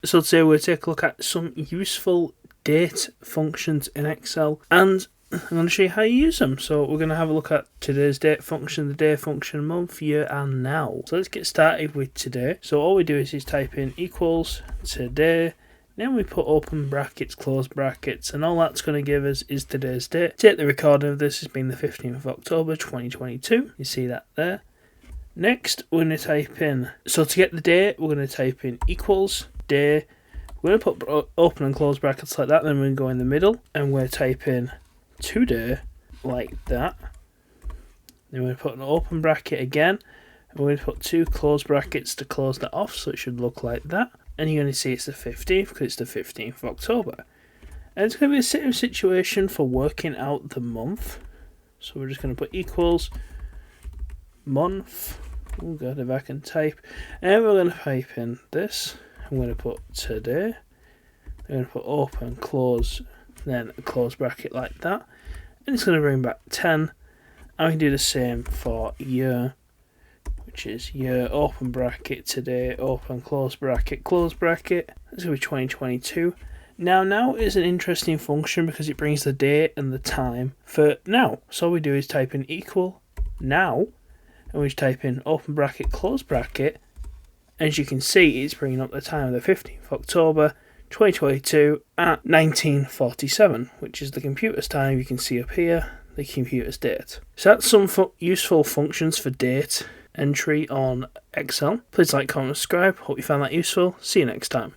So today we'll take a look at some useful date functions in Excel, and I'm going to show you how you use them. So we're going to have a look at today's date function, the day function, month, year, and now. So let's get started with today. So all we do is type in equals today, then we put open brackets, close brackets, and all that's going to give us is today's date. Take the recording of this has been the 15th of October 2022. You see that there. Next, we're going to type in, so to get the date, we're going to type in equals day. We're going to put open and close brackets like that, then we're going to go in the middle, and we're going to type in today like that. Then we're going to put an open bracket again, and we're going to put two close brackets to close that off, so it should look like that. And you're going to see it's the 15th, because it's the 15th of October. And it's going to be a same situation for working out the month. So we're just going to put equals month. Oh god, if I can type. And we're going to type in this. I'm going to put today. I'm going to put open, close, then a close bracket like that. And it's going to bring back 10. And we can do the same for year, which is year, open bracket, today, open, close bracket, close bracket. It's going to be 2022. Now is an interesting function because it brings the date and the time for now. So all we do is type in equal now, and we just type in open bracket, close bracket. As you can see, it's bringing up the time of the 15th of October 2022 at 1947, which is the computer's time. You can see up here the computer's date. So that's some useful functions for date entry on Excel. Please like, comment, subscribe. Hope you found that useful. See you next time.